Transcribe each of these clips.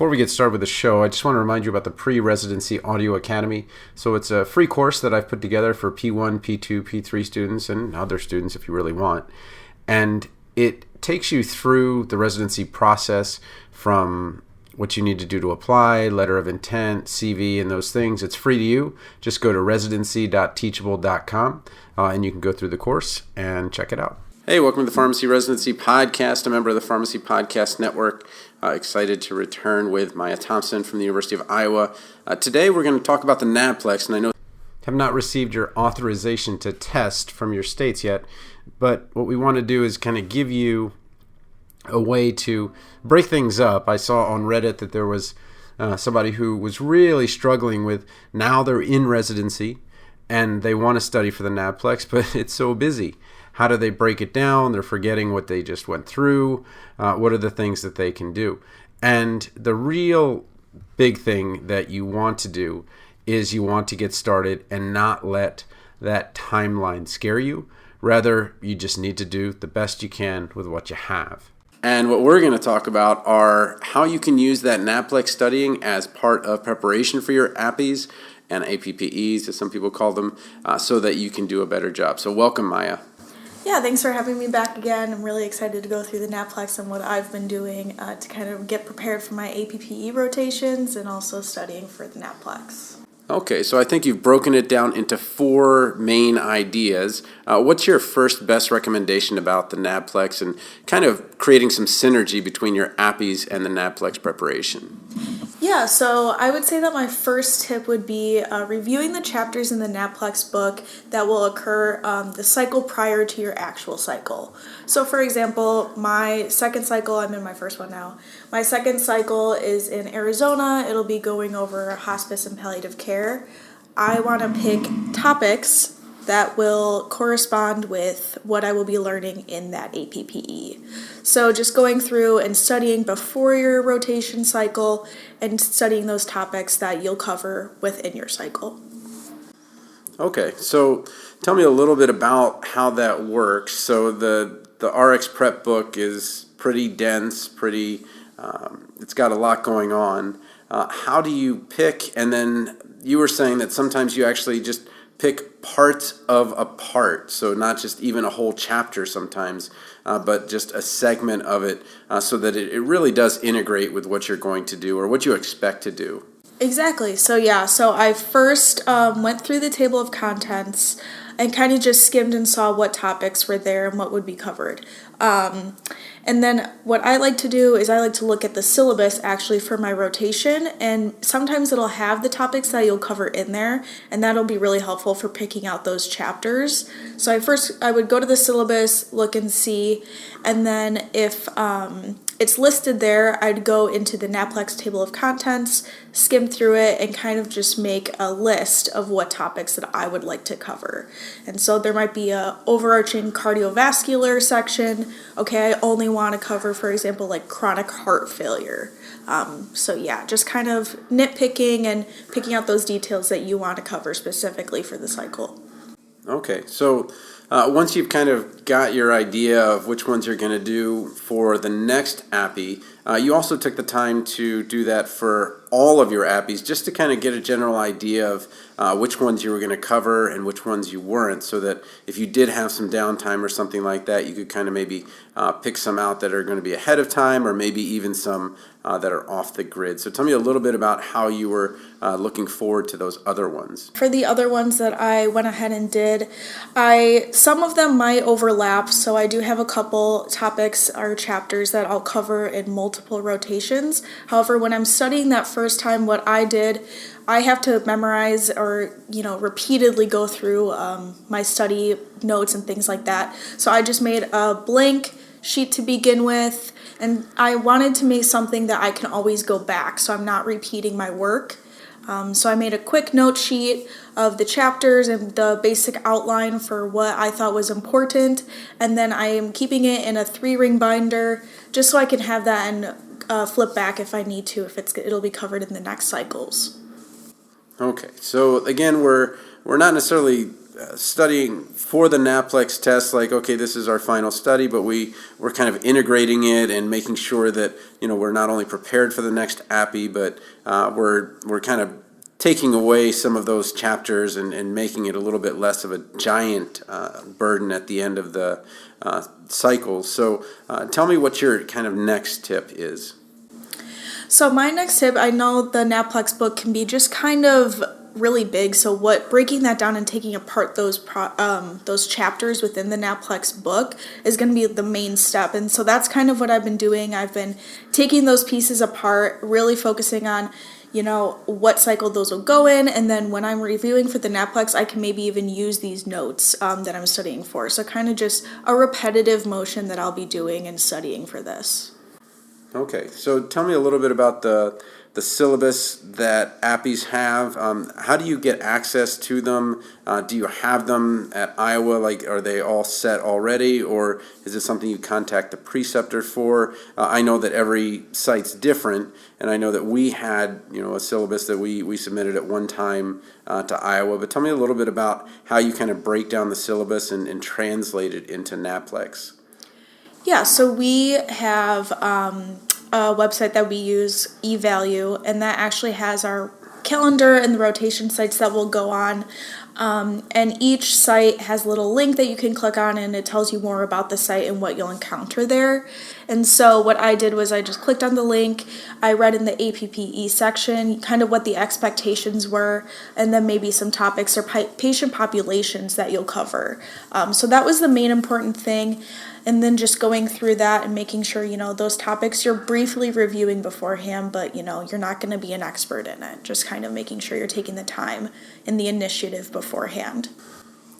Before we get started with the show, I just want to remind you about the Pre-Residency Audio Academy. So it's a free course that I've put together for P1, P2, P3 students and other students if you really want. And it takes you through the residency process from what you need to do to apply, letter of intent, CV, and those things. It's free to you. Just go to residency.teachable.com and you can go through the course and check it out. Hey, welcome to the Pharmacy Residency Podcast, a member of the Pharmacy Podcast Network. Excited to return with Maya Thompson from the University of Iowa. Today we're going to talk about the Naplex, and I know you have not received your authorization to test from your states yet, but what we want to do is kind of give you a way to break things up. I saw on Reddit that there was somebody who was really struggling with, now they're in residency and they want to study for the Naplex, but it's so busy. How do they break it down? They're forgetting what they just went through. What are the things that they can do? And the real big thing that you want to do is you want to get started and not let that timeline scare you. Rather, you just need to do the best you can with what you have. And what we're going to talk about are how you can use that Naplex studying as part of preparation for your APPEs and APPEs, as some people call them, so that you can do a better job. So welcome, Maya. Yeah, thanks for having me back again. I'm really excited to go through the Naplex and what I've been doing to kind of get prepared for my APPE rotations and also studying for the Naplex. Okay, so I think you've broken it down into four main ideas. What's your first best recommendation about the Naplex and kind of creating some synergy between your APPEs and the Naplex preparation? Yeah, so I would say that my first tip would be reviewing the chapters in the Naplex book that will occur the cycle prior to your actual cycle. So for example, my second cycle, I'm in my first one now, my second cycle is in Arizona. It'll be going over hospice and palliative care. I want to pick topics that will correspond with what I will be learning in that APPE. So just going through and studying before your rotation cycle and studying those topics that you'll cover within your cycle. Okay, so tell me a little bit about how that works. So the RX prep book is pretty dense, it's got a lot going on. How do you pick, and then you were saying that sometimes you actually just pick parts of a part, so not just even a whole chapter sometimes, but just a segment of it so that it really does integrate with what you're going to do or what you expect to do. Exactly. So I first went through the table of contents and kind of just skimmed and saw what topics were there and what would be covered. And then what I like to do is I like to look at the syllabus actually for my rotation, and sometimes it'll have the topics that you'll cover in there, and that'll be really helpful for picking out those chapters. So I would go to the syllabus, look and see, and then if it's listed there, I'd go into the Naplex table of contents, skim through it, and kind of just make a list of what topics that I would like to cover. And so there might be a overarching cardiovascular section. Okay, I only want to cover, for example, like chronic heart failure. Just kind of nitpicking and picking out those details that you want to cover specifically for the cycle. Okay, so once you've kind of got your idea of which ones you're going to do for the next APPE, you also took the time to do that for all of your APPEs just to kind of get a general idea of which ones you were going to cover and which ones you weren't, so that if you did have some downtime or something like that, you could kind of maybe pick some out that are going to be ahead of time, or maybe even some that are off the grid. So tell me a little bit about how you were looking forward to those other ones. For the other ones that I went ahead and did, some of them might overlap, so I do have a couple topics or chapters that I'll cover in multiple rotations. However, when I'm studying that first time, what I did, I have to memorize or repeatedly go through my study notes and things like that. So I just made a blank sheet to begin with, and I wanted to make something that I can always go back, so I'm not repeating my work. So I made a quick note sheet of the chapters and the basic outline for what I thought was important, and then I am keeping it in a 3-ring binder just so I can have that and flip back if I need to, if it'll be covered in the next cycles. Okay, so again, we're not necessarily studying for the Naplex test, like, okay, this is our final study, but we're kind of integrating it and making sure that, we're not only prepared for the next APPE, but we're kind of taking away some of those chapters and making it a little bit less of a giant burden at the end of the cycle. So tell me what your kind of next tip is. So my next tip, I know the Naplex book can be just kind of really big, so breaking that down and taking apart those chapters within the Naplex book is going to be the main step. And so that's kind of what I've been doing. I've been taking those pieces apart, really focusing on what cycle those will go in, and then when I'm reviewing for the Naplex, I can maybe even use these notes that I'm studying for. So kind of just a repetitive motion that I'll be doing and studying for this. Okay, so tell me a little bit about the syllabus that APPEs have. How do you get access to them? Do you have them at Iowa? Like, are they all set already, or is it something you contact the preceptor for? I know that every site's different, and I know that we had a syllabus that we submitted at one time to Iowa. But tell me a little bit about how you kind of break down the syllabus and translate it into Naplex. Yeah, so we have a website that we use, eValue, and that actually has our calendar and the rotation sites that we'll go on. And each site has a little link that you can click on, and it tells you more about the site and what you'll encounter there. And so what I did was I just clicked on the link, I read in the APPE section kind of what the expectations were, and then maybe some topics or patient populations that you'll cover. So that was the main important thing. And then just going through that and making sure, those topics you're briefly reviewing beforehand, but, you're not going to be an expert in it. Just kind of making sure you're taking the time and the initiative beforehand.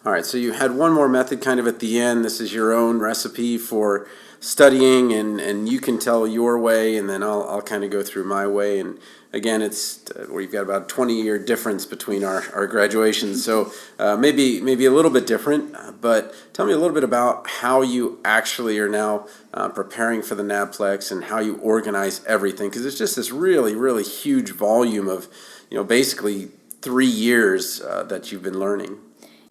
All right, so you had one more method kind of at the end. This is your own recipe for studying, and you can tell your way, and then I'll kind of go through my way. And again, we've got about a 20-year difference between our graduations, so maybe a little bit different. But tell me a little bit about how you actually are now preparing for the Naplex and how you organize everything, because it's just this really, really huge volume of, basically 3 years that you've been learning.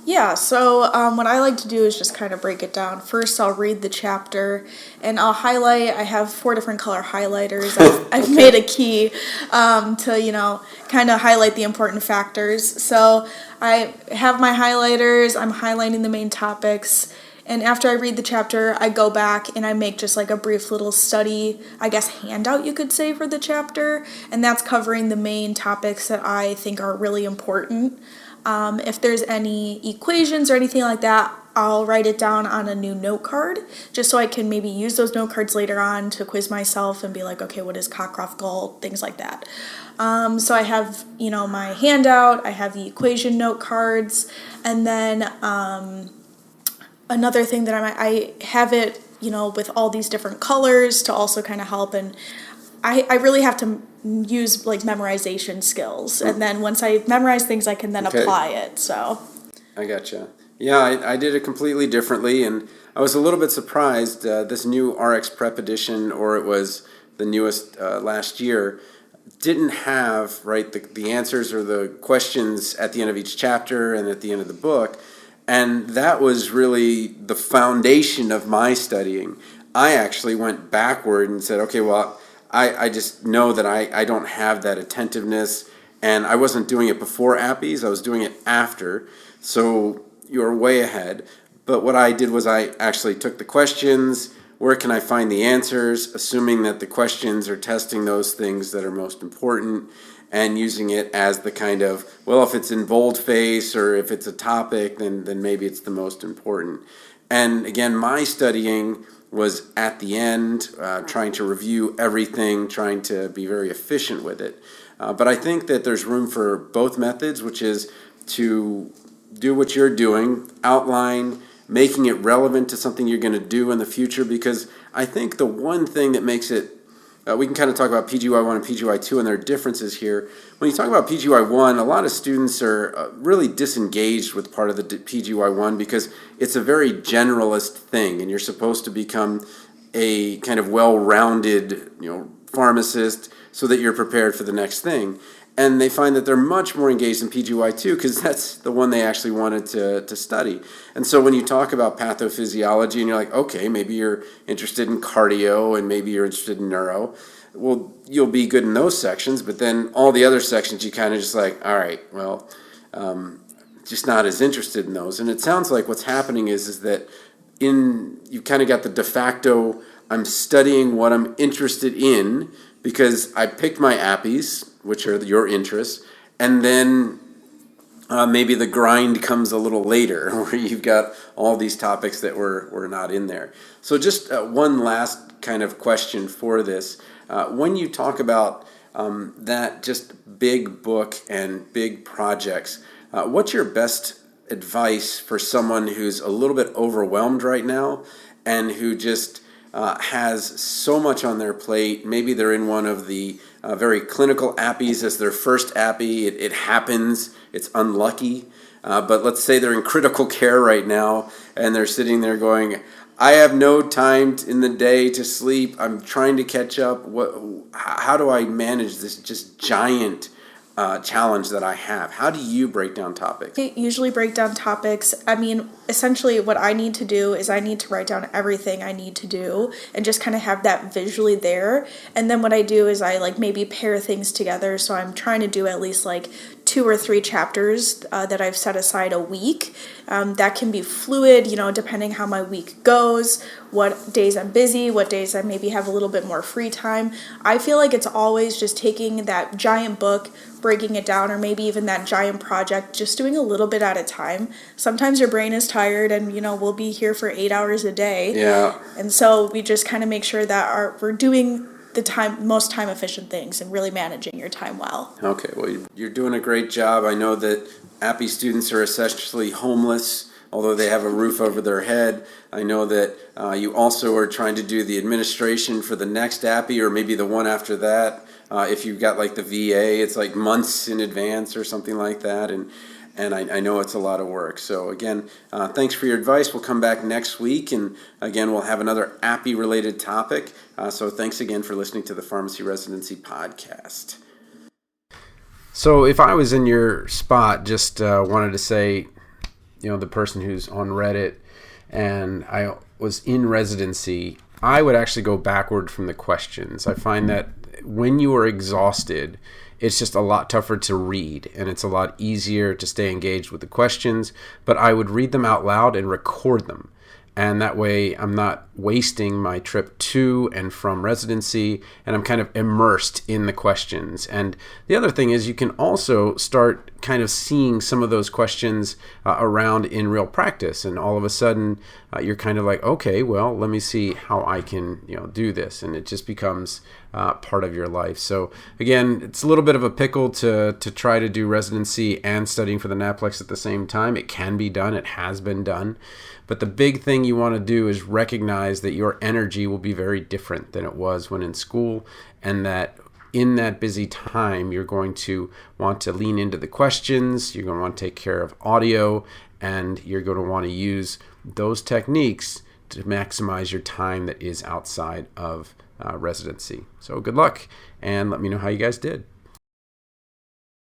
Yeah, so what I like to do is just kind of break it down. First, I'll read the chapter, and I'll highlight. I have 4 different color highlighters. I've Okay. made a key to, kind of highlight the important factors. So I have my highlighters. I'm highlighting the main topics. And after I read the chapter, I go back and I make just like a brief little study, I guess handout you could say, for the chapter. And that's covering the main topics that I think are really important. If there's any equations or anything like that, I'll write it down on a new note card, just so I can maybe use those note cards later on to quiz myself and be like, okay, what is Cockcroft-Gault, things like that. So I have, my handout, I have the equation note cards, and then another thing that I have it, with all these different colors to also kind of help, and I really have to use like memorization skills, and then once I memorize things, I can then apply it. So I gotcha. Yeah, I did it completely differently, and I was a little bit surprised. This new RX Prep edition, or it was the newest last year, didn't have the answers or the questions at the end of each chapter and at the end of the book, and that was really the foundation of my studying. I actually went backward and said, okay, well, I just know that I don't have that attentiveness, and I wasn't doing it before APPEs, I was doing it after, so you're way ahead. But what I did was I actually took the questions, where can I find the answers, assuming that the questions are testing those things that are most important, and using it as the kind of, well, if it's in boldface or if it's a topic, then maybe it's the most important. And again, my studying was at the end, trying to review everything, trying to be very efficient with it. But I think that there's room for both methods, which is to do what you're doing, outline, making it relevant to something you're going to do in the future, because I think the one thing that makes it, we can kind of talk about PGY1 and PGY2 and their differences here. When you talk about PGY1, a lot of students are really disengaged with part of the PGY1 because it's a very generalist thing, and you're supposed to become a kind of well-rounded, pharmacist so that you're prepared for the next thing. And they find that they're much more engaged in PGY2 because that's the one they actually wanted to study. And so when you talk about pathophysiology and you're like, okay, maybe you're interested in cardio and maybe you're interested in neuro, well, you'll be good in those sections, but then all the other sections you kind of just like, all right, well, just not as interested in those. And it sounds like what's happening is that you kind of got the de facto, I'm studying what I'm interested in because I picked my APPEs, which are your interests, and then maybe the grind comes a little later where you've got all these topics that were not in there. So just one last kind of question for this. When you talk about that just big book and big projects, what's your best advice for someone who's a little bit overwhelmed right now and who just has so much on their plate? Maybe they're in one of the very clinical APPEs as their first APPE. It happens. It's unlucky. But let's say they're in critical care right now and they're sitting there going, I have no time in the day to sleep. I'm trying to catch up. How do I manage this just giant challenge that I have? How do you break down topics? I usually break down topics. I mean, essentially what I need to do is I need to write down everything I need to do and just kind of have that visually there. And then what I do is I like maybe pair things together. So I'm trying to do at least like 2 or 3 chapters that I've set aside a week. That can be fluid, depending how my week goes, what days I'm busy, what days I maybe have a little bit more free time. I feel like it's always just taking that giant book, breaking it down, or maybe even that giant project, just doing a little bit at a time. Sometimes your brain is tired and, we'll be here for 8 hours a day. Yeah. And so we just kind of make sure that we're doing the most time efficient things and really managing your time well. Okay, well, you're doing a great job. I know that APPE students are essentially homeless, although they have a roof over their head. I know that you also are trying to do the administration for the next APPE or maybe the one after that. If you've got like the VA, it's like months in advance or something like that. And I know it's a lot of work. So again, thanks for your advice. We'll come back next week. And again, we'll have another APPE-related topic. So thanks again for listening to the Pharmacy Residency Podcast. So if I was in your spot, just wanted to say, the person who's on Reddit and I was in residency, I would actually go backward from the questions. I find that when you are exhausted, it's just a lot tougher to read, and it's a lot easier to stay engaged with the questions, but I would read them out loud and record them. And that way I'm not wasting my trip to and from residency, and I'm kind of immersed in the questions. And the other thing is you can also start kind of seeing some of those questions around in real practice. And all of a sudden you're kind of like, okay, well, let me see how I can do this. And it just becomes part of your life. So again, it's a little bit of a pickle to try to do residency and studying for the Naplex at the same time. It can be done. It has been done. But the big thing you want to do is recognize that your energy will be very different than it was when in school, and that in that busy time, you're going to want to lean into the questions, you're going to want to take care of audio, and you're going to want to use those techniques to maximize your time that is outside of residency. So good luck, and let me know how you guys did.